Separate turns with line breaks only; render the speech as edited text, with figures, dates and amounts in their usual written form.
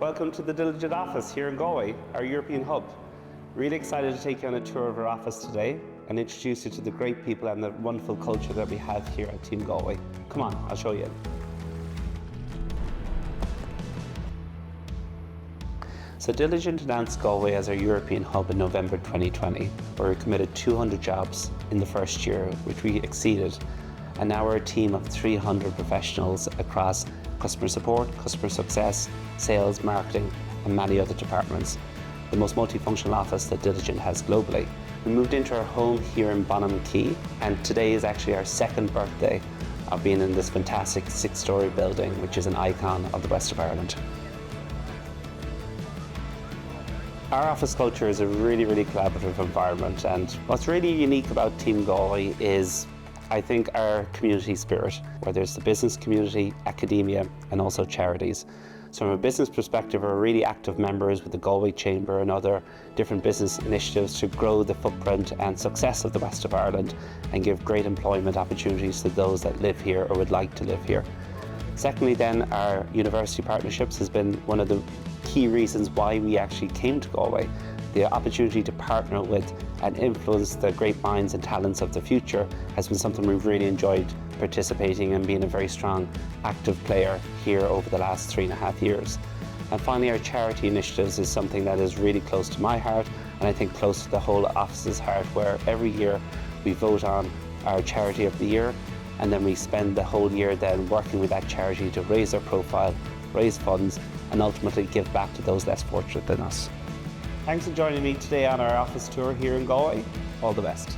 Welcome to the Diligent office here in Galway, our European hub. Really excited to take you on a tour of our office today and introduce you to the great people and the wonderful culture that we have here at Team Galway. Come on, I'll show you. So Diligent announced Galway as our European hub in November 2020, where we committed 200 jobs in the first year, which we exceeded. And now we're a team of 300 professionals across customer support, customer success, sales, marketing, and many other departments. The most multifunctional office that Diligent has globally. We moved into our home here in Bonham Quay, and today is actually our second birthday of being in this fantastic 6-story building, which is an icon of the west of Ireland. Our office culture is a really collaborative environment, and what's really unique about Team Galway is, I think, our community spirit, where there's the business community, academia, and also charities. So from a business perspective, we're really active members with the Galway Chamber and other different business initiatives to grow the footprint and success of the west of Ireland and give great employment opportunities to those that live here or would like to live here. Secondly then, our university partnerships has been one of the key reasons why we actually came to Galway. The opportunity to partner with and influence the great minds and talents of the future has been something we've really enjoyed participating and being a very strong active player here over the last 3.5 years. And finally, our charity initiatives is something that is really close to my heart, and I think close to the whole office's heart, where every year we vote on our charity of the year, and then we spend the whole year then working with that charity to raise their profile, raise funds, and ultimately give back to those less fortunate than us. Thanks for joining me today on our office tour here in Galway. All the best.